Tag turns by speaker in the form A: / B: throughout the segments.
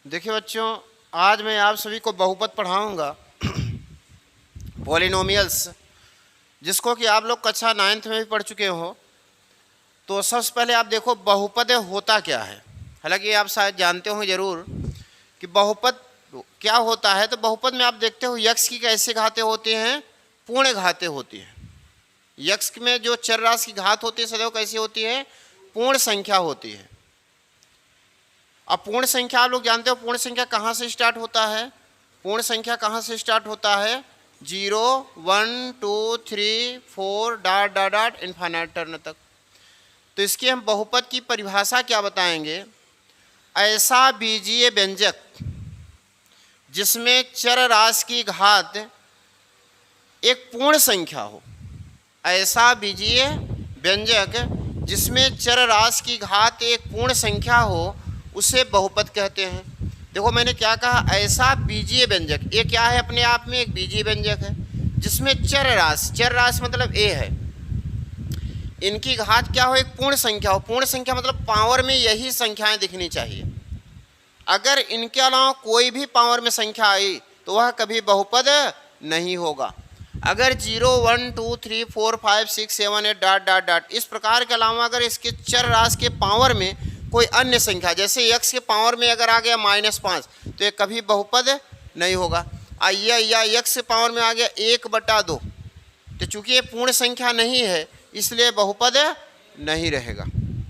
A: देखिए बच्चों, आज मैं आप सभी को बहुपद पढ़ाऊंगा पॉलिनोमियल्स, जिसको कि आप लोग कक्षा 9th में भी पढ़ चुके हो। तो सबसे पहले आप देखो बहुपद होता क्या है। हालांकि आप शायद जानते हो ज़रूर कि बहुपद क्या होता है। तो बहुपद में आप देखते हो यक्स की कैसे घातें होती हैं, पूर्ण घातें होती हैं। यक्स में जो चर राशि की घात होती है सदैव कैसी होती है, पूर्ण संख्या होती है। अब पूर्ण संख्या आप लोग जानते हो पूर्ण संख्या कहाँ से स्टार्ट होता है। पूर्ण संख्या कहाँ से स्टार्ट होता है, 0 1 2 3 4 dot dot dot infinite turn तक। तो इसकी हम बहुपद की परिभाषा क्या बताएंगे, ऐसा बीजीय व्यंजक जिसमें चर राशि की घात एक पूर्ण संख्या हो। ऐसा बीजीय व्यंजक जिसमें चर राशि की घात एक पूर्ण संख्या हो, उसे बहुपद कहते हैं। देखो मैंने क्या कहा, ऐसा बीजीय व्यंजक, ये क्या है, अपने आप में एक बीजीय व्यंजक है जिसमें चर राशि मतलब ए है, इनकी घात क्या हो, एक पूर्ण संख्या हो। पूर्ण संख्या मतलब पावर में यही संख्याएं दिखनी चाहिए। अगर इनके अलावा कोई भी पावर में संख्या आई तो वह कभी बहुपद नहीं होगा। अगर 0 1 2 3 4 5 6 7 8 डॉट डॉट डॉट इस प्रकार के अलावा अगर इसके चर राशि के पावर में कोई अन्य संख्या, जैसे x के पावर में अगर आ गया -5, तो ये कभी बहुपद नहीं होगा। या x के पावर में आ गया 1/2, तो चूंकि ये पूर्ण संख्या नहीं है इसलिए बहुपद नहीं रहेगा।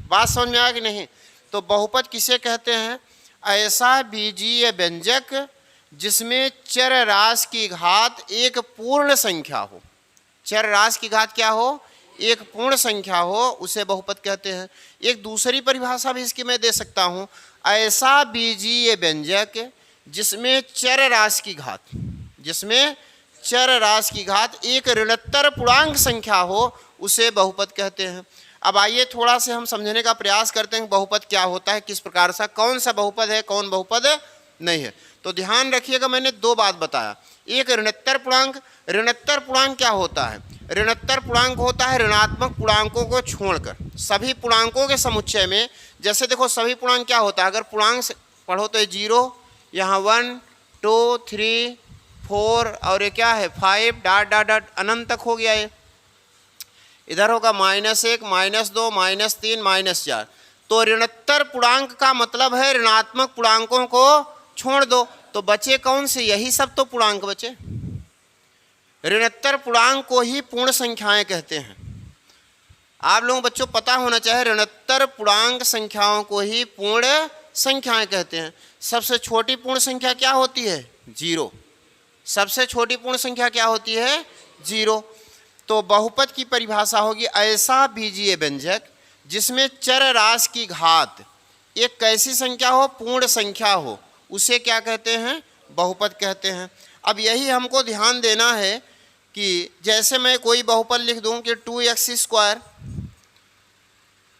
A: बात समझ में आ कि नहीं। तो बहुपद किसे कहते हैं, ऐसा बीजीय व्यंजक जिसमें चर राशि की घात एक पूर्ण संख्या हो। चर राशि की घात क्या हो, एक पूर्ण संख्या हो, उसे बहुपद कहते हैं। एक दूसरी परिभाषा भी इसकी मैं दे सकता हूँ, ऐसा बीजीय व्यंजक जिसमें चर राशि की घात एक ऋणोत्तर पूर्णांक संख्या हो, उसे बहुपद कहते हैं। अब आइए थोड़ा से हम समझने का प्रयास करते हैं बहुपद क्या होता है, किस प्रकार से, कौन सा बहुपद है, कौन बहुपद नहीं है। तो ध्यान रखिएगा, मैंने दो बात बताया। एक ऋणोत्तर पूर्णांक, ऋणोत्तर पूर्णांक क्या होता है, ऋणोत्तर पूर्णांक होता है ऋणात्मक पूर्णांकों को छोड़कर सभी पूर्णांकों के समुच्चय में। जैसे देखो सभी पूर्णांक क्या होता है, अगर पूर्णांक पढ़ो तो 0, यहाँ 1 2 3 4 और ये क्या है 5 डॉट डॉट डॉट अनंत तक हो गया। ये इधर होगा -1 -2 -3 -4। तो ऋणोत्तर पूर्णांक का मतलब है ऋणात्मक पूर्णांकों को छोड़ दो, तो बचे कौन से, यही सब तो पूर्णांक बचे। ऋणोत्तर पूर्णांक को ही पूर्ण संख्याएं कहते हैं। आप लोगों बच्चों पता होना चाहिए, ऋणोत्तर पूर्णांक संख्याओं को ही पूर्ण संख्याएं कहते हैं। सबसे छोटी पूर्ण संख्या क्या होती है, 0। सबसे छोटी पूर्ण संख्या क्या होती है, 0। तो बहुपद की परिभाषा होगी, ऐसा बीजीय व्यंजक जिसमें चर राशि की घात एक कैसी संख्या हो, पूर्ण संख्या हो, उसे क्या कहते हैं, बहुपद कहते हैं। अब यही हमको ध्यान देना है कि जैसे मैं कोई बहुपद लिख दूं कि 2x²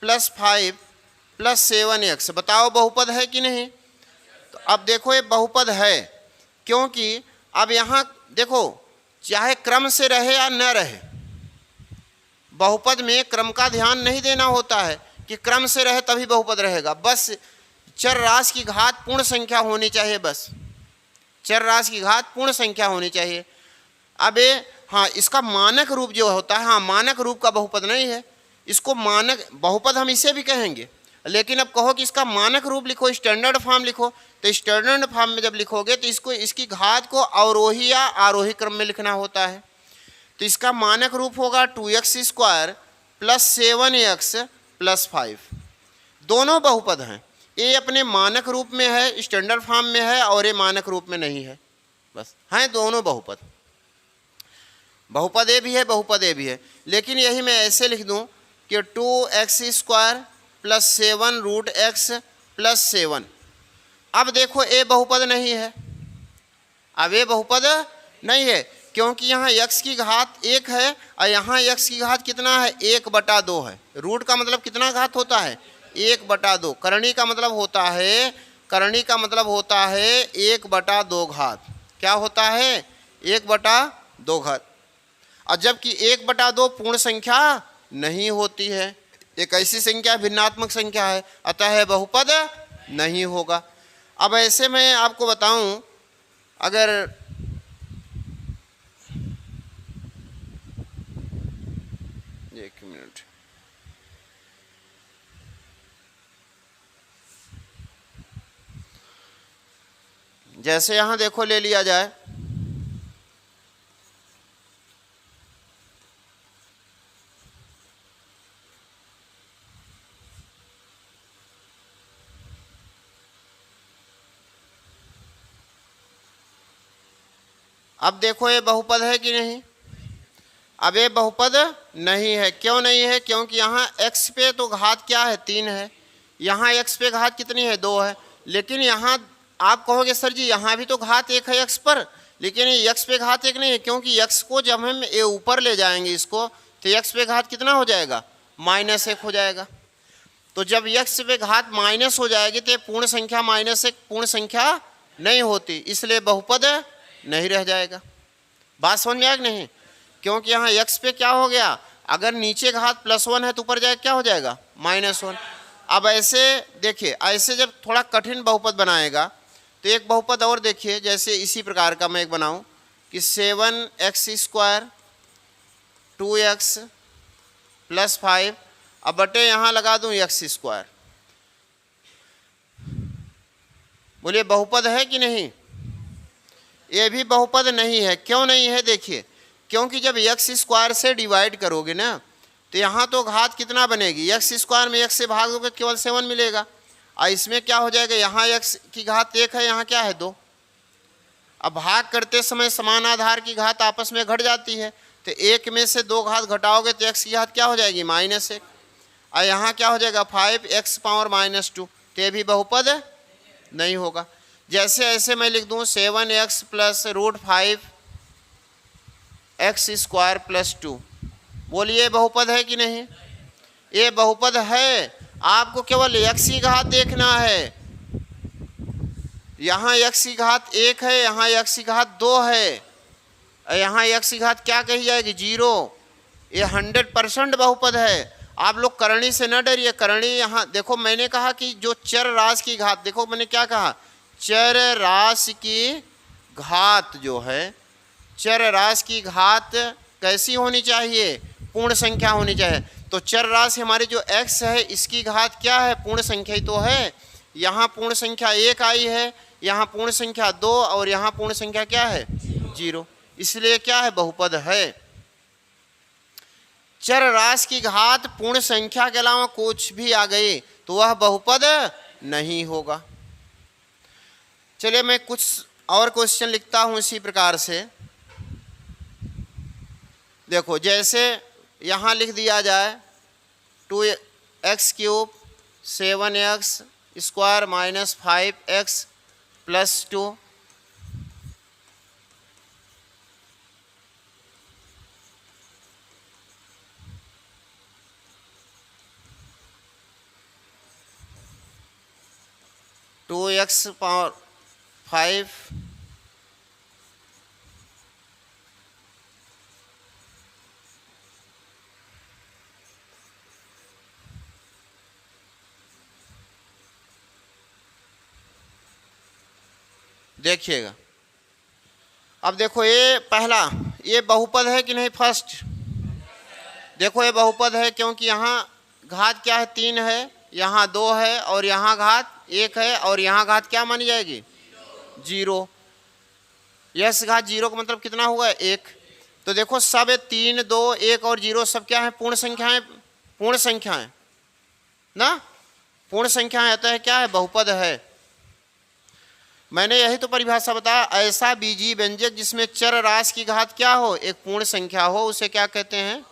A: + 5 + 7x, बताओ बहुपद है कि नहीं। तो अब देखो ये बहुपद है, क्योंकि अब यहाँ देखो चाहे क्रम से रहे या न रहे, बहुपद में क्रम का ध्यान नहीं देना होता है कि क्रम से रहे तभी बहुपद रहेगा। बस चर राशि की घात पूर्ण संख्या होनी चाहिए, बस चर राशि की घात पूर्ण संख्या होनी चाहिए। अब ये हाँ, इसका मानक रूप जो होता है, हाँ मानक रूप का बहुपद नहीं है, इसको मानक बहुपद हम इसे भी कहेंगे। लेकिन अब कहो कि इसका मानक रूप लिखो, स्टैंडर्ड फॉर्म लिखो, तो स्टैंडर्ड फॉर्म में जब लिखोगे तो इसकी घात को अवरोही या आरोही क्रम में लिखना होता है। तो इसका मानक रूप होगा 2x² + 7x + 5। दोनों बहुपद हैं, ये अपने मानक रूप में है, स्टैंडर्ड फॉर्म में है, और ये मानक रूप में नहीं है, बस हैं दोनों बहुपद। बहुपद ए भी है, बहुपद ए भी है। लेकिन यही मैं ऐसे लिख दूं कि 2x² + 7√x + 7। अब देखो ए बहुपद नहीं है, अब ये बहुपद नहीं है, क्योंकि यहाँ x की घात 1 है और यहाँ x की घात कितना है, 1/2 है। रूट का मतलब कितना घात होता है, 1/2। करणी का मतलब होता है 1/2 घात। क्या होता है, 1/2 घात। और जबकि 1/2 पूर्ण संख्या नहीं होती है, एक ऐसी संख्या भिन्नात्मक संख्या है, अतः बहुपद नहीं होगा। अब ऐसे मैं आपको बताऊं, अगर एक मिनट, जैसे यहां देखो ले लिया जाए, अब देखो ये बहुपद है कि नहीं। अब ये बहुपद नहीं है, क्यों नहीं है? क्योंकि यहाँ x पे तो घात क्या है, 3 है, यहाँ x पे घात कितनी है, 2 है। लेकिन यहाँ आप कहोगे सर जी यहाँ भी तो घात 1 है x पर, लेकिन ये x पे घात 1 नहीं है, क्योंकि x को जब हम ये ऊपर ले जाएंगे इसको, तो x पे घात कितना हो जाएगा, -1 हो जाएगा। तो जब x पे घात माइनस हो जाएगी तो ये पूर्ण संख्या -1 पूर्ण संख्या नहीं होती, इसलिए बहुपद नहीं रह जाएगा। बात समझ में आया कि नहीं? क्योंकि यहाँ x पे क्या हो गया, अगर नीचे घात +1 है तो ऊपर जाए क्या हो जाएगा, -1। अब ऐसे देखिए, ऐसे जब थोड़ा कठिन बहुपद बनाएगा तो एक बहुपद और देखिए, जैसे इसी प्रकार का मैं एक बनाऊं कि 7x² 2x + 5, अब बटे यहाँ लगा दूं x²। बोलिए बहुपद है कि नहीं? ये भी बहुपद नहीं है। क्यों नहीं है? देखिए, क्योंकि जब x² से डिवाइड करोगे ना तो यहाँ तो घात कितना बनेगी, x² में 1 से भाग दोगे केवल 7 मिलेगा, और इसमें क्या हो जाएगा, यहाँ x की घात 1 है, यहाँ क्या है 2। अब भाग करते समय समान आधार की घात आपस में घट जाती है, तो 1 में से 2 घात घटाओगे तो x की घात क्या हो जाएगी, -1, और यहाँ क्या हो जाएगा 5x⁻², तो ये भी बहुपद नहीं होगा। जैसे ऐसे मैं लिख दूँ 7x + √5x² + 2, बोलिए बहुपद है कि नहीं? ये बहुपद है। आपको केवल x की घात देखना है, यहाँ x की घात 1 है, यहाँ x की घात 2 है, यहाँ x की घात क्या कही जाएगी, 0। ये 100% बहुपद है। आप लोग करणी से न डरिए, करणी यहाँ देखो, मैंने कहा कि जो चर राशि की घात, देखो मैंने क्या कहा, चर राशि की घात जो है, चर राशि की घात कैसी होनी चाहिए, पूर्ण संख्या होनी चाहिए। तो चर राशि हमारी जो x है इसकी घात क्या है, पूर्ण संख्या ही तो है। यहाँ पूर्ण संख्या 1 आई है, यहाँ पूर्ण संख्या 2, और यहाँ पूर्ण संख्या क्या है, 0, इसलिए क्या है, बहुपद है। चर राशि की घात पूर्ण संख्या के अलावा कुछ भी आ गई तो वह बहुपद नहीं होगा। चलिए मैं कुछ और क्वेश्चन लिखता हूँ इसी प्रकार से। देखो जैसे यहाँ लिख दिया जाए 2x³ 7x² - 5x + 2, to x power 5 देखिएगा। अब देखो ये पहला, ये बहुपद है कि नहीं, फर्स्ट देखो ये बहुपद है, क्योंकि यहाँ घात क्या है, 3 है, यहाँ 2 है, और यहाँ घात 1 है, और यहाँ घात क्या मानी जाएगी, 0। यस घात 0 का मतलब कितना हुआ, 1। तो देखो सब 3, 2, 1 और 0 सब क्या है, पूर्ण संख्याएं, पूर्ण संख्याएं ना, पूर्ण संख्याएं आता है क्या है, बहुपद है। मैंने यही तो परिभाषा बताया, ऐसा बीजीय व्यंजक जिसमें चर राशि की घात क्या हो, एक पूर्ण संख्या हो, उसे क्या कहते हैं।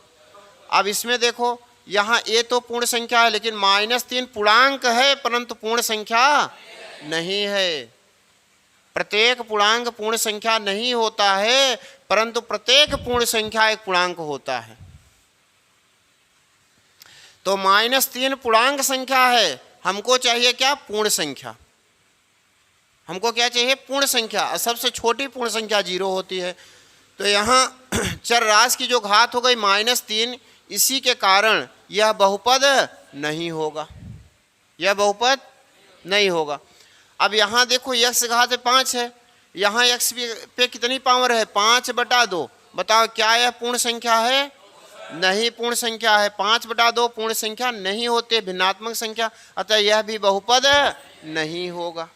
A: अब इसमें देखो यहाँ ये तो पूर्ण संख्या है, लेकिन -3 पूर्णांक है परंतु पूर्ण संख्या नहीं है। प्रत्येक पूर्णांक पूर्ण संख्या नहीं होता है, परंतु प्रत्येक पूर्ण संख्या एक पूर्णांक होता है। तो -3 पूर्णांक संख्या है, हमको चाहिए क्या, पूर्ण संख्या। हमको क्या चाहिए, पूर्ण संख्या। सबसे छोटी पूर्ण संख्या 0 होती है। तो यहाँ चर राशि की जो घात हो गई -3, इसी के कारण यह बहुपद नहीं होगा, यह बहुपद नहीं होगा। अब यहाँ देखो x घात 5 है, यहाँ x पे कितनी पावर है 5/2। बताओ क्या यह पूर्ण संख्या है? नहीं पूर्ण संख्या है। 5/2 पूर्ण संख्या नहीं होते, भिन्नात्मक संख्या, अतः यह भी बहुपद नहीं होगा।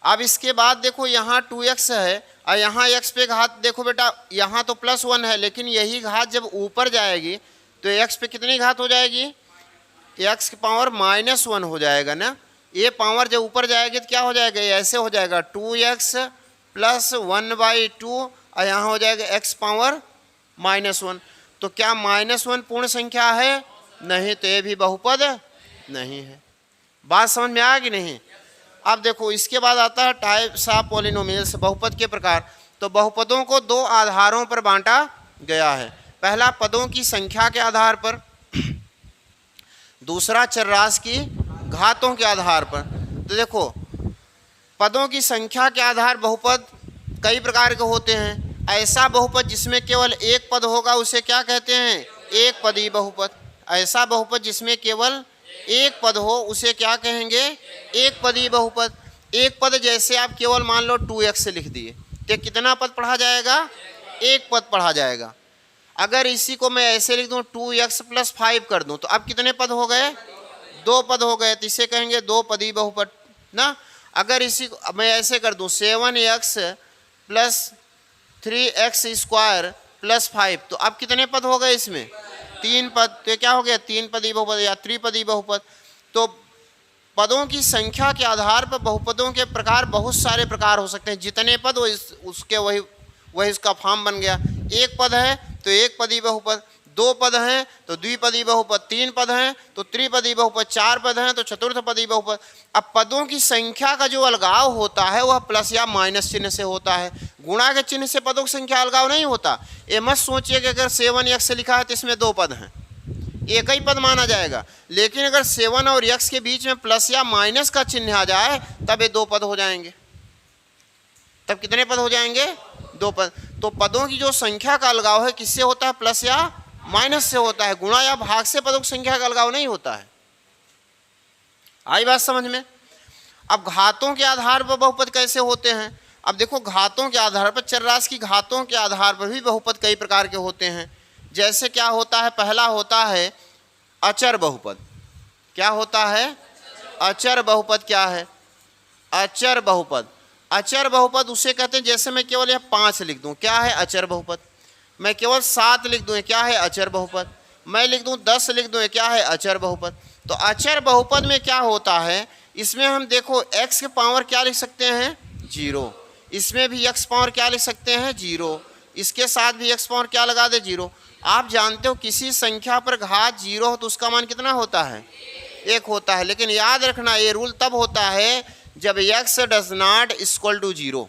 A: अब इसके बाद देखो यहाँ 2x है और यहाँ x पे घात देखो बेटा, यहाँ तो +1 है, लेकिन यही घात जब ऊपर जाएगी तो x पे कितनी घात हो जाएगी? x की पावर -1 हो जाएगा ना। ये पावर जब ऊपर जाएगी तो क्या हो जाएगा? ये ऐसे हो जाएगा 2x + 1/2 और यहाँ हो जाएगा x पावर -1। तो क्या -1 पूर्ण संख्या है? नहीं, तो ये भी बहुपद नहीं है। बात समझ में आ गई नहीं? अब देखो इसके बाद आता है टाइप्स ऑफ पॉलिनोमियल्स, बहुपद के प्रकार। तो बहुपदों को 2 आधारों पर बांटा गया है। पहला पदों की संख्या के आधार पर, दूसरा चरराशि की घातों के आधार पर। तो देखो पदों की संख्या के आधार बहुपद कई प्रकार के होते हैं। ऐसा बहुपद जिसमें केवल एक पद होगा उसे क्या कहते हैं? एक पदी बहुपद। ऐसा बहुपद जिसमें केवल एक पद हो उसे क्या कहेंगे? एक पदी बहुपद। एक पद जैसे आप केवल मान लो 2x लिख दिए तो कितना पद पढ़ा जाएगा? एक पद पढ़ा जाएगा। अगर इसी को मैं ऐसे लिख दूं 2x + 5 कर दूं तो अब कितने पद हो गए? 2 पद हो गए, तो इसे कहेंगे 2 पदी बहुपद ना। अगर इसी को मैं ऐसे कर दूं 7x + 3x² + 5 तो अब कितने पद हो गए इसमें? 3 पद। तो क्या हो गया? 3 पदी बहुपद या त्रिपदी बहुपद। तो पदों की संख्या के आधार पर बहुपदों के प्रकार बहुत सारे प्रकार हो सकते हैं। जितने पद उसके वही उसका फॉर्म बन गया। एक पद है तो एक पदी बहुपद, 2 पद हैं तो द्विपदी बहुपद, 3 पद हैं तो त्रिपदी बहुपद, 4 पद हैं तो चतुर्थपदी बहुपद। अब पदों की संख्या का जो अलगाव होता है वह प्लस या माइनस चिन्ह से होता है। गुणा के चिन्ह से पदों की संख्या अलगाव नहीं होता। ये मत सोचिए कि अगर 7x लिखा है तो इसमें 2 पद हैं, एक ही पद माना जाएगा। लेकिन अगर 7 और x के बीच में प्लस या माइनस का चिन्ह आ जाए तब ये 2 पद हो जाएंगे। तब कितने पद हो जाएंगे? 2 पद। तो पदों की जो संख्या का अलगाव है किससे होता है? प्लस या माइनस से होता है। गुणा या भाग से पदों की संख्या का अलगाव नहीं होता है। आई बात समझ में? अब घातों के आधार पर बहुपद कैसे होते हैं? अब देखो घातों के आधार पर, चरराशि की घातों के आधार पर भी बहुपद कई प्रकार के होते हैं। जैसे क्या होता है? पहला होता है अचर बहुपद। क्या होता है? अचर बहुपद। क्या है? अचर बहुपद। अचर बहुपद उसे कहते हैं जैसे मैं केवल यह 5 लिख दूं, क्या है? अचर बहुपद। मैं केवल 7 लिख दूं, क्या है? अचर बहुपद। मैं लिख दूं 10 लिख दूं, क्या है? अचर बहुपद। तो अचर बहुपद में क्या होता है? इसमें हम देखो x के पावर क्या लिख सकते हैं? 0। इसमें भी x पावर क्या लिख सकते हैं? 0। इसके साथ भी x पावर क्या लगा दे? 0। आप जानते हो किसी संख्या पर घात 0 हो तो उसका मान कितना होता है? 1 होता है। लेकिन याद रखना ये रूल तब होता है जब x does not equal to 0।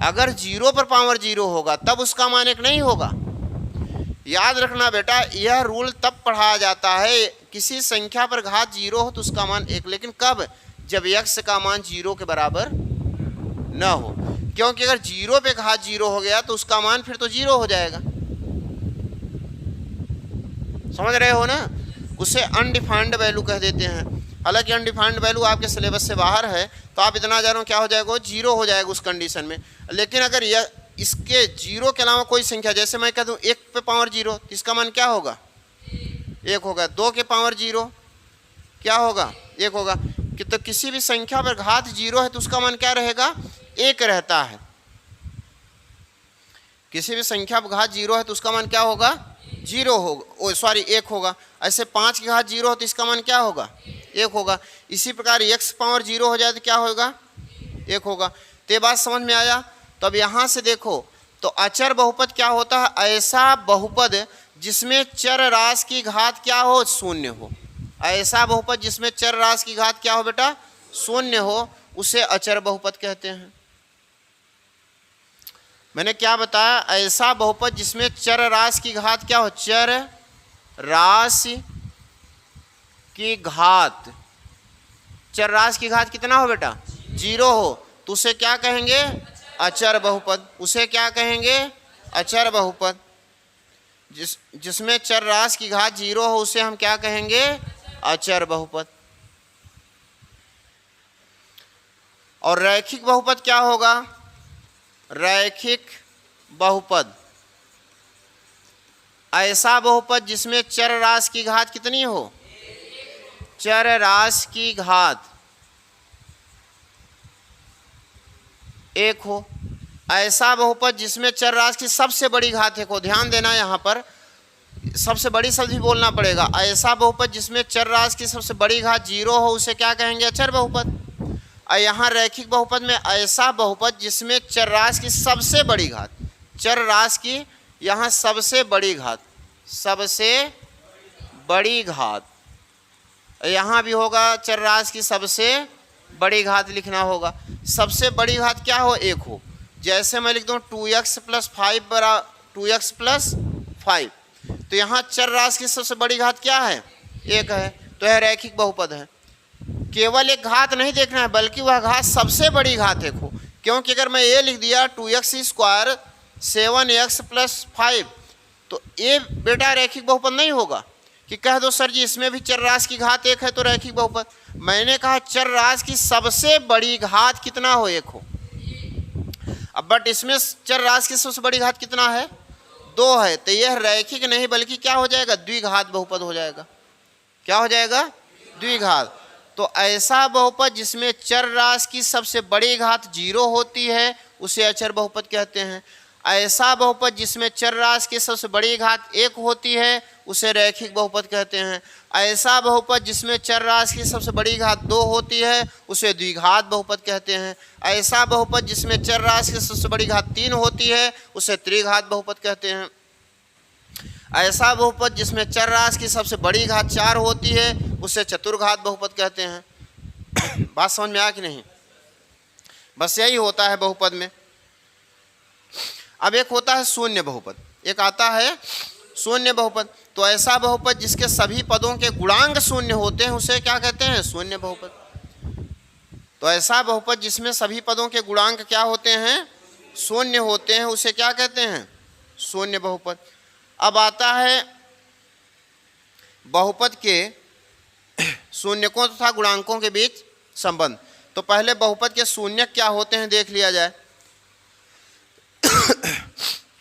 A: अगर 0 पर पावर 0 होगा तब उसका मान 1 नहीं होगा। याद रखना बेटा, यह रूल तब पढ़ाया जाता है किसी संख्या पर घात 0 हो तो उसका मान 1। लेकिन कब? जब x का मान 0 के बराबर न हो। क्योंकि अगर 0 पे घात 0 हो गया तो उसका मान फिर तो 0 हो जाएगा। समझ रहे हो ना? उसे अनडिफाइंड वैल्यू कह देते हैं। हालांकि अनडिफाइंड वैल्यू आपके सिलेबस से बाहर है तो आप इतना जानो क्या हो जाएगा? 0 हो जाएगा उस कंडीशन में। लेकिन अगर यह इसके 0 के अलावा कोई संख्या, जैसे मैं कह दूं 1 पे पावर 0 तो इसका मान क्या होगा? 1 होगा। 2 के पावर 0 क्या होगा? 1 होगा। कि तो किसी भी संख्या पर घात 0 है तो उसका मान क्या रहेगा? 1 रहता है। किसी भी संख्या पर घात 0 है तो उसका मान क्या होगा? 0 होगा, सॉरी 1 होगा। ऐसे 5 की घात 0 हो तो इसका मान क्या होगा? 1 होगा। इसी प्रकार x पावर 0 हो जाए तो क्या होगा? 1 होगा। तो ये बात समझ में आया? तो अब यहाँ से देखो तो अचर बहुपद क्या होता है? ऐसा बहुपद जिसमें चर राशि की घात क्या हो? 0 हो। ऐसा बहुपद जिसमें चर राशि की घात क्या हो बेटा? 0 हो, उसे अचर बहुपद कहते हैं। मैंने क्या बताया? ऐसा बहुपद जिसमें चर राशि की घात क्या हो? चर राशि की घात। चर राशि की घात कितना हो बेटा? 0 हो तो उसे क्या कहेंगे? अचर बहुपद। उसे क्या कहेंगे? अचर बहुपद। जिसमें चर राशि की घात 0 हो उसे हम क्या कहेंगे? अचर बहुपद। और रैखिक बहुपद क्या होगा? रैखिक बहुपद ऐसा बहुपद जिसमें चर राशि की घात कितनी हो? चर राशि की घात 1 हो। ऐसा बहुपद जिसमें चर राशि की सबसे बड़ी घात 1 हो। ध्यान देना, यहाँ पर सबसे बड़ी शब्द भी बोलना पड़ेगा। ऐसा बहुपद जिसमें चर राशि की सबसे बड़ी घात 0 हो उसे क्या कहेंगे? अचर बहुपद। और यहाँ रैखिक बहुपद में ऐसा बहुपद जिसमें चर राशि की सबसे बड़ी घात, चर राशि की यहाँ सबसे बड़ी घात, सबसे बड़ी घात, यहाँ भी होगा चर राशि की सबसे बड़ी घात लिखना होगा। सबसे बड़ी घात क्या हो? 1 हो। जैसे मैं लिख दूँ 2x + 5 बराबर 2x + 5, तो यहाँ चर राशि की सबसे बड़ी घात क्या है? 1 है, तो यह रैखिक बहुपद है। केवल एक घात नहीं देखना है, बल्कि वह घात सबसे बड़ी घात 1 हो। क्योंकि अगर मैं ये लिख दिया 2x² 7x + 5, तो ये बेटा रैखिक बहुपद नहीं होगा। कि कह दो सर जी इसमें भी चर राशि की घात 1 है तो रैखिक बहुपद। मैंने कहा चर राशि की सबसे बड़ी घात कितना हो? 1 हो। अब बट इसमें चर राशि की सबसे बड़ी घात कितना है? 2 है, तो यह रैखिक नहीं बल्कि क्या हो जाएगा? द्विघात बहुपद हो जाएगा। क्या हो जाएगा? द्विघात। तो ऐसा बहुपद जिसमें चर राशि की सबसे बड़ी घात 0 होती है उसे अचर बहुपद कहते हैं। ऐसा बहुपद जिसमें चर राशि की सबसे बड़ी घात 1 होती है उसे रैखिक बहुपद कहते हैं। ऐसा बहुपद जिसमें चर राशि की सबसे बड़ी घात 2 होती है उसे द्विघात बहुपद कहते हैं। ऐसा बहुपद जिसमें चर राशि की सबसे बड़ी घात 3 होती है उसे त्रिघात बहुपद कहते हैं। ऐसा बहुपद जिसमें चर राशि की सबसे बड़ी घात 4 होती है उसे चतुर्घात बहुपद कहते हैं। बात समझ में आया कि नहीं? बस यही होता है बहुपद में। अब एक होता है शून्य बहुपद, एक आता है शून्य बहुपद। तो ऐसा बहुपद जिसके सभी पदों के गुणांक शून्य होते हैं उसे क्या कहते हैं? शून्य बहुपद। तो ऐसा बहुपद जिसमें सभी पदों के गुणांक क्या होते हैं? शून्य होते हैं, उसे क्या कहते हैं? शून्य बहुपद। अब आता है बहुपद के शून्यकों तथा गुणांकों के बीच संबंध। तो पहले बहुपद के शून्यक क्या होते हैं देख लिया जाए।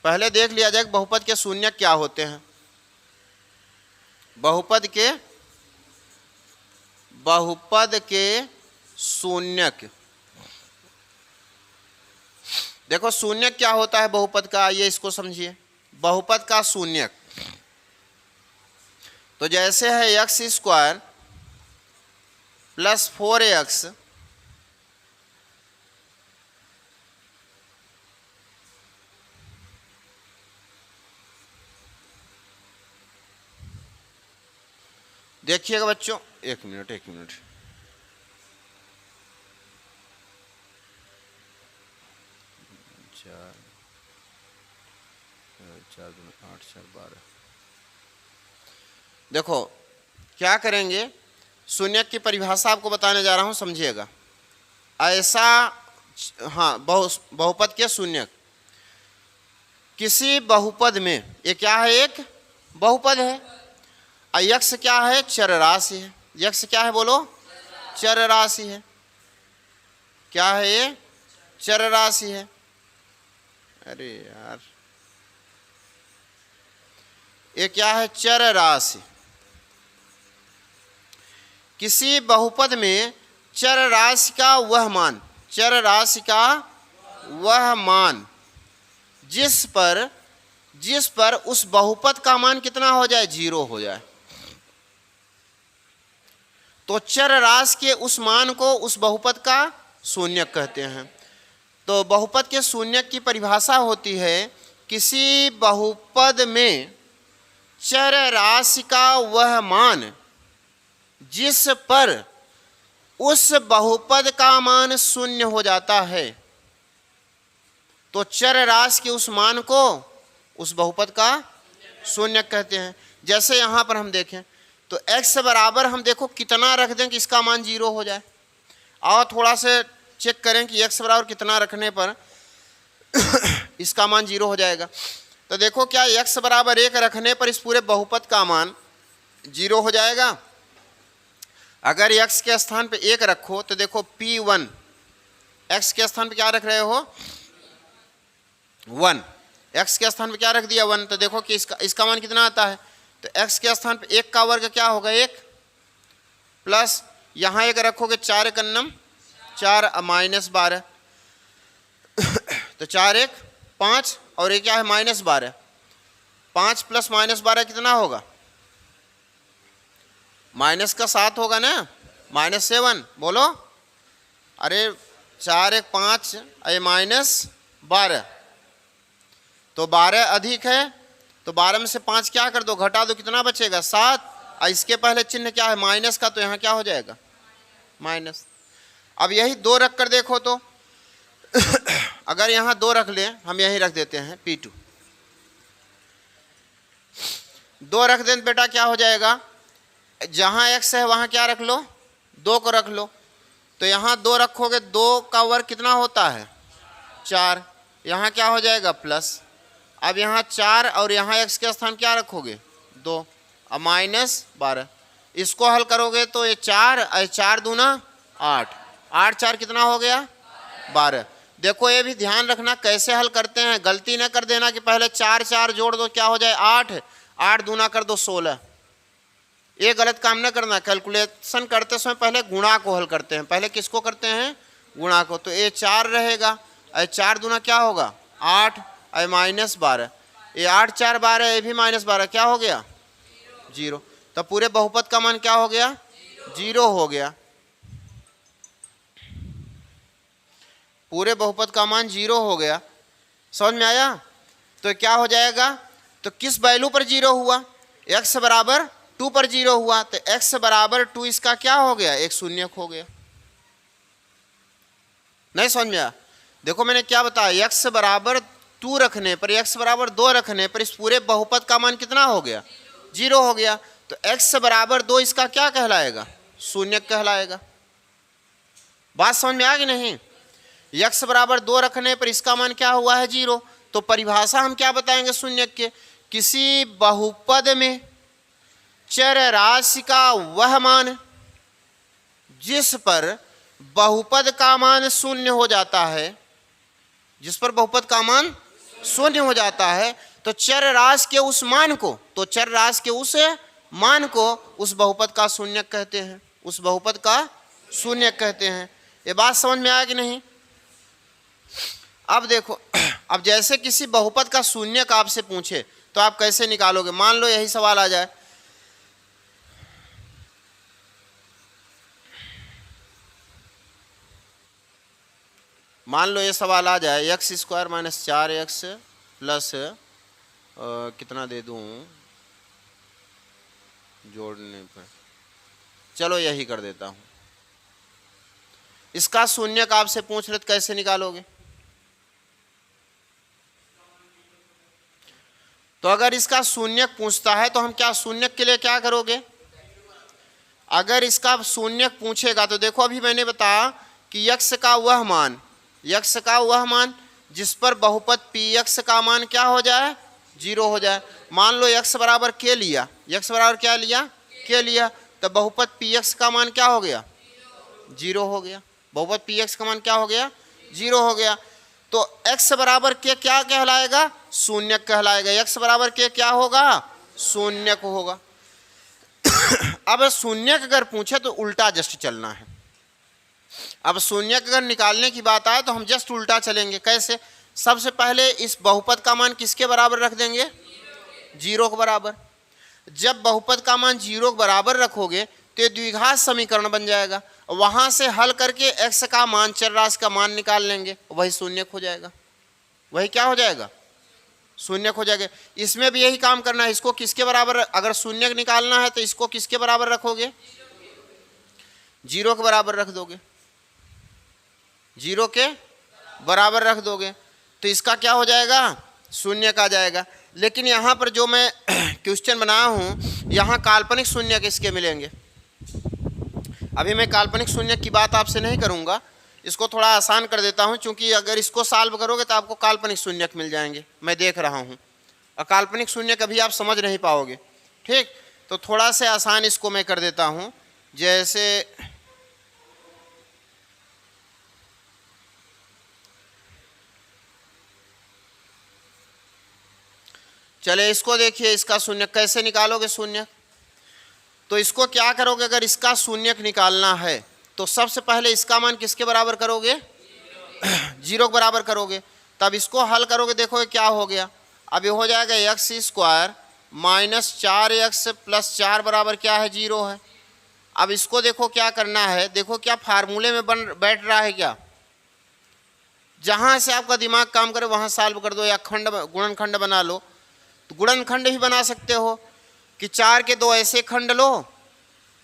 A: पहले देख लिया जाए बहुपद के शून्यक क्या होते हैं। बहुपद के शून्यक, देखो शून्यक क्या होता है बहुपद का, ये इसको समझिए। बहुपद का शून्यक तो जैसे है x² + 4x देखिएगा बच्चों, एक मिनट 4 8 4 12। देखो क्या करेंगे, शून्यक की परिभाषा आपको बताने जा रहा हूं, समझिएगा। ऐसा हाँ बहुपद के शून्यक, किसी बहुपद में, ये क्या है? एक बहुपद है। यक्ष क्या है? चर राशि है। यक्ष क्या है बोलो? चर राशि है। क्या है ये? चर राशि है। अरे यार, ये क्या है? चर राशि। किसी बहुपद में चर राशि का वह मान, चर राशि का वह मान जिस पर उस बहुपद का मान कितना हो जाए? 0 हो जाए, तो चर राशि के उस मान को उस बहुपद का शून्यक कहते हैं। तो बहुपद के शून्यक की परिभाषा होती है, किसी बहुपद में चर राशि का वह मान जिस पर उस बहुपद का मान 0 हो जाता है, तो चर राशि के उस मान को उस बहुपद का शून्यक कहते हैं। जैसे यहाँ पर हम देखें तो x बराबर हम देखो कितना रख दें कि इसका मान 0 हो जाए। और थोड़ा से चेक करें कि x बराबर कितना रखने पर इसका मान 0 हो जाएगा। तो देखो क्या x बराबर 1 रखने पर इस पूरे बहुपद का मान 0 हो जाएगा। अगर x के स्थान पे 1 रखो तो देखो P1 एक्स के स्थान पे क्या रख रहे हो 1, एक्स के स्थान पे क्या रख दिया 1, तो देखो कि इसका मान कितना आता है, तो एक्स के स्थान पे 1 का वर्ग क्या होगा 1 प्लस यहाँ 1 रखोगे 4 1 अन्नम 4 माइनस 12 तो 4 1 5 और ये क्या है माइनस 12, 5 प्लस माइनस 12 कितना होगा माइनस का 7 होगा ना, -7 बोलो, अरे 4 1 5 ये -12 तो 12 अधिक है, तो 12 में से 5 क्या कर दो घटा दो, कितना बचेगा 7, और इसके पहले चिन्ह क्या है माइनस का, तो यहाँ क्या हो जाएगा माइनस। अब यही 2 रख कर देखो तो अगर यहाँ 2 रख लें, हम यही रख देते हैं P2, 2 रख दें बेटा क्या हो जाएगा, जहाँ x है वहाँ क्या रख लो 2 को रख लो, तो यहाँ 2 रखोगे 2 का वर्ग कितना होता है 4, यहाँ क्या हो जाएगा प्लस, अब यहाँ 4 और यहाँ x के स्थान क्या रखोगे 2, अब -12, इसको हल करोगे तो ये 4 दूना 8, 8 4 कितना हो गया 12। देखो ये भी ध्यान रखना कैसे हल करते हैं, गलती न कर देना कि पहले 4 4 जोड़ दो क्या हो जाए 8, 8 दूना कर दो 16, ये गलत काम न करना। कैलकुलेशन करते समय पहले गुणा को हल करते हैं, पहले किसको करते हैं गुणा को, तो ये 4 रहेगा, 4 दूना क्या होगा 8 और -12, ये 8 4 12, ये भी -12 क्या हो गया 0, तो पूरे बहुपद का मान क्या हो गया 0 हो गया, पूरे बहुपद का मान 0 हो गया। समझ में आया, तो क्या हो जाएगा, तो किस वैल्यू पर 0 हुआ, x बराबर 2 पर 0 हुआ, तो x बराबर 2 इसका क्या हो गया एक शून्यक हो गया। नहीं समझ में आया, देखो मैंने क्या बताया, x बराबर 2 रखने पर, x बराबर 2 रखने पर इस पूरे बहुपद का मान कितना हो गया 0 हो गया, तो x बराबर 2 इसका क्या कहलाएगा शून्यक कहलाएगा। बात समझ में आ गई नहीं, x बराबर 2 रखने पर इसका मान क्या हुआ है 0, तो परिभाषा हम क्या बताएंगे शून्यक के, किसी बहुपद में चर राशि का वह मान जिस पर बहुपद का मान शून्य हो जाता है, जिस पर बहुपद का मान शून्य हो जाता है, तो चर राशि के उस मान को, तो चर राशि के उस मान को उस बहुपद का शून्यक कहते हैं, उस बहुपद का शून्यक कहते हैं। ये बात समझ में आया कि नहीं। अब देखो, अब जैसे किसी बहुपद का शून्यक आपसे पूछे तो आप कैसे निकालोगे, मान लो यही सवाल आ जाए, मान लो ये सवाल आ जाए x² - 4x प्लस कितना दे दूं जोड़ने पर, चलो यही कर देता हूं, इसका शून्यक आपसे पूछ रहे तो कैसे निकालोगे, तो अगर इसका शून्यक पूछता है तो हम क्या शून्यक के लिए क्या करोगे, अगर इसका शून्यक पूछेगा तो देखो अभी मैंने बताया कि x का वह मान, x का वह मान जिस पर बहुपद px का मान क्या हो जाए 0 हो जाए। मान लो x बराबर k लिया, x बराबर क्या लिया k लिया, तो बहुपद px का मान क्या हो गया 0 हो गया, बहुपद px का मान क्या हो गया 0 हो गया, तो x बराबर k क्या कहलाएगा शून्यक कहलाएगा, x बराबर k क्या होगा शून्यक होगा। अब शून्यक अगर पूछे तो उल्टा जस्ट चलना है, अब शून्यक अगर निकालने की बात आए तो हम जस्ट उल्टा चलेंगे। कैसे, सबसे पहले इस बहुपद का मान किसके बराबर रख देंगे 0 के बराबर, जब बहुपद का मान 0 के बराबर रखोगे तो ये द्विघात समीकरण बन जाएगा, वहां से हल करके x का मान चर राशि का मान निकाल लेंगे, वही शून्यक हो जाएगा, वही क्या हो जाएगा शून्यक हो जाएगा। इसमें भी यही काम करना है, इसको किसके बराबर, अगर शून्यक निकालना है तो इसको किसके बराबर रखोगे 0 के बराबर रख दोगे, 0 के बराबर रख दोगे तो इसका क्या हो जाएगा शून्यक आ जाएगा। लेकिन यहाँ पर जो मैं क्वेश्चन बनाया हूँ यहाँ काल्पनिक शून्यक इसके मिलेंगे, अभी मैं काल्पनिक शून्यक की बात आपसे नहीं करूँगा, इसको थोड़ा आसान कर देता हूँ, क्योंकि अगर इसको सॉल्व करोगे तो आपको काल्पनिक शून्यक मिल जाएंगे, मैं देख रहा हूँ, और काल्पनिक शून्यक अभी आप समझ नहीं पाओगे। ठीक, तो थोड़ा से आसान इसको मैं कर देता हूँ, जैसे चले इसको देखिए, इसका शून्य कैसे निकालोगे शून्य। तो इसको क्या करोगे, अगर इसका शून्यक निकालना है तो सबसे पहले इसका मान किसके बराबर करोगे, 0 के बराबर करोगे। तब इसको हल करोगे, देखोगे क्या हो गया। अब ये हो जाएगा x square minus 4x plus 4 बराबर क्या है, 0 है। अब इसको देखो क्या करना है, देखो क्या फार्मूले में बैठ रहा है क्या। जहाँ से आपका दिमाग काम करे वहाँ सॉल्व कर दो, या गुणनखंड बना लो। तो गुणनखंड ही बना सकते हो कि 4 के 2 ऐसे खंड लो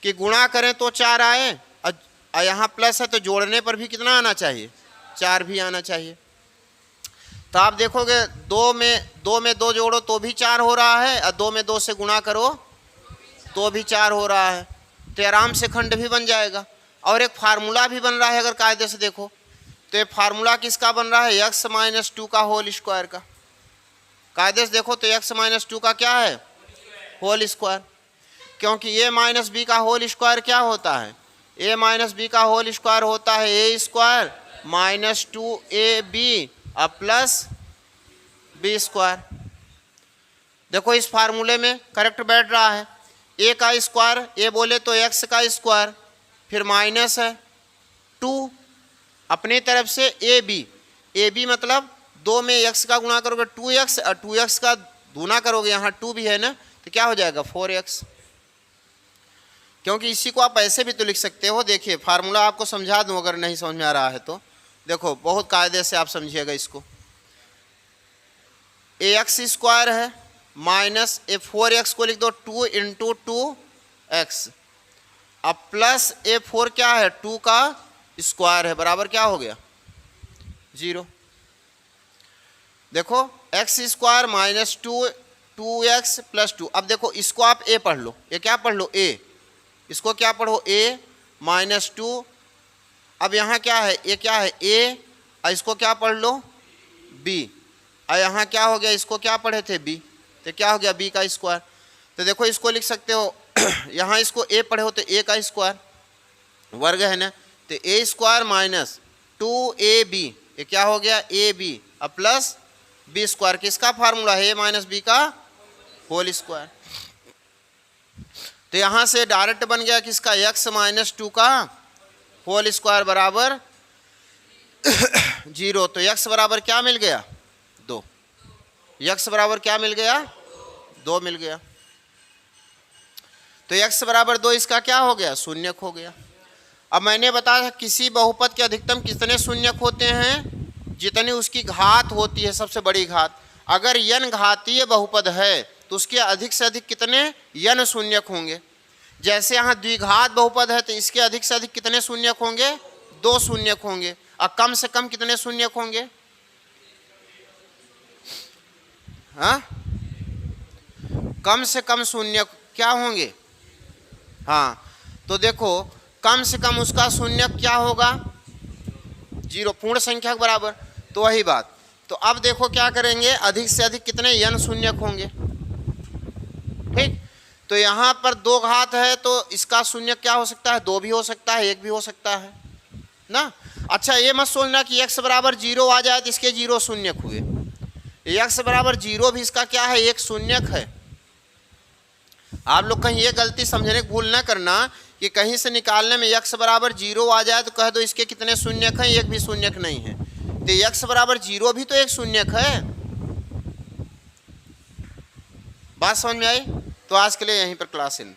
A: कि गुणा करें तो 4 आए, और यहाँ प्लस है तो जोड़ने पर भी कितना आना चाहिए, 4 भी आना चाहिए। तो आप देखोगे 2 में 2 जोड़ो तो भी 4 हो रहा है, और 2 में 2 से गुणा करो तो भी 4 हो रहा है। तो आराम से खंड भी बन जाएगा। और एक फार्मूला भी बन रहा है, अगर कायदे से देखो तो ये फार्मूला किसका बन रहा है, x माइनस 2 का होल स्क्वायर का। कायदे से देखो तो x माइनस 2 का क्या है, होल स्क्वायर। क्योंकि a माइनस बी का होल स्क्वायर क्या होता है, a माइनस बी का होल स्क्वायर होता है a square minus 2ab plus B square. देखो इस फार्मूले में करेक्ट बैठ रहा है। a का स्क्वायर, a बोले तो x का स्क्वायर, फिर माइनस है 2 अपने तरफ से ab मतलब 2 में x का गुणा करोगे 2x, और 2x का गुना करोगे, यहाँ 2 भी है ना, तो क्या हो जाएगा 4x। क्योंकि इसी को आप ऐसे भी तो लिख सकते हो। देखिए फार्मूला आपको समझा दूँ अगर नहीं समझ में आ रहा है तो, देखो बहुत कायदे से आप समझिएगा इसको। ax स्क्वायर है माइनस 4x को लिख दो 2 इंटू 2x, अब प्लस 4 क्या है, 2 का स्क्वायर है, बराबर क्या हो गया 0। देखो x square minus 2x plus 2। अब देखो इसको आप a पढ़ लो, ये क्या पढ़ लो a, इसको क्या पढ़ो a माइनस 2। अब यहाँ क्या है, ये क्या है a, और इसको क्या पढ़ लो b, और यहाँ क्या हो गया, इसको क्या पढ़े थे b, तो क्या हो गया b का स्क्वायर। तो देखो इसको लिख सकते हो यहाँ इसको a पढ़े हो तो a का स्क्वायर वर्ग है ना, तो a स्क्वायर माइनस 2ab, ये क्या हो गया ab प्लस बी स्क्वायर। किसका फार्मूला है, a माइनस बी का होल स्क्वायर। तो यहाँ से डायरेक्ट बन गया किसका, x माइनस 2 का होल स्क्वायर बराबर 0। तो x बराबर क्या मिल गया 2, x बराबर क्या मिल गया 2 मिल गया। तो x बराबर 2 इसका क्या हो गया, शून्यक हो गया। अब मैंने बताया किसी बहुपद के अधिकतम कितने शून्यक होते हैं, जितनी उसकी घात होती है सबसे बड़ी घात। अगर n घातीय बहुपद है तो उसके अधिक से अधिक कितने n शून्यक होंगे। जैसे यहाँ द्विघात बहुपद है तो इसके अधिक से अधिक कितने शून्यक होंगे, 2 शून्यक होंगे। और कम से कम कितने शून्यक होंगे, हाँ कम से कम शून्यक क्या होंगे, हाँ। तो देखो कम से कम उसका शून्यक क्या होगा 0, पूर्ण संख्या के बराबर। तो वही बात। तो अब देखो क्या करेंगे, अधिक से अधिक कितने n शून्यक होंगे, ठीक। तो यहाँ पर 2 घात है तो इसका शून्यक क्या हो सकता है, 2 भी हो सकता है, 1 भी हो सकता है ना। अच्छा ये मत सोचना कि x बराबर 0 आ जाए तो इसके 0 शून्यक हुए। x बराबर 0 भी इसका क्या है, 1 शून्यक है। आप लोग कहीं ये गलती समझने की भूल ना करना कि कहीं से निकालने में x बराबर 0 आ जाए तो कह दो इसके कितने शून्यक हैं, 1 भी शून्यक नहीं है। तो x बराबर 0 भी तो 1 शून्यक है। बात समझ में आई। तो आज के लिए यहीं पर क्लास इन।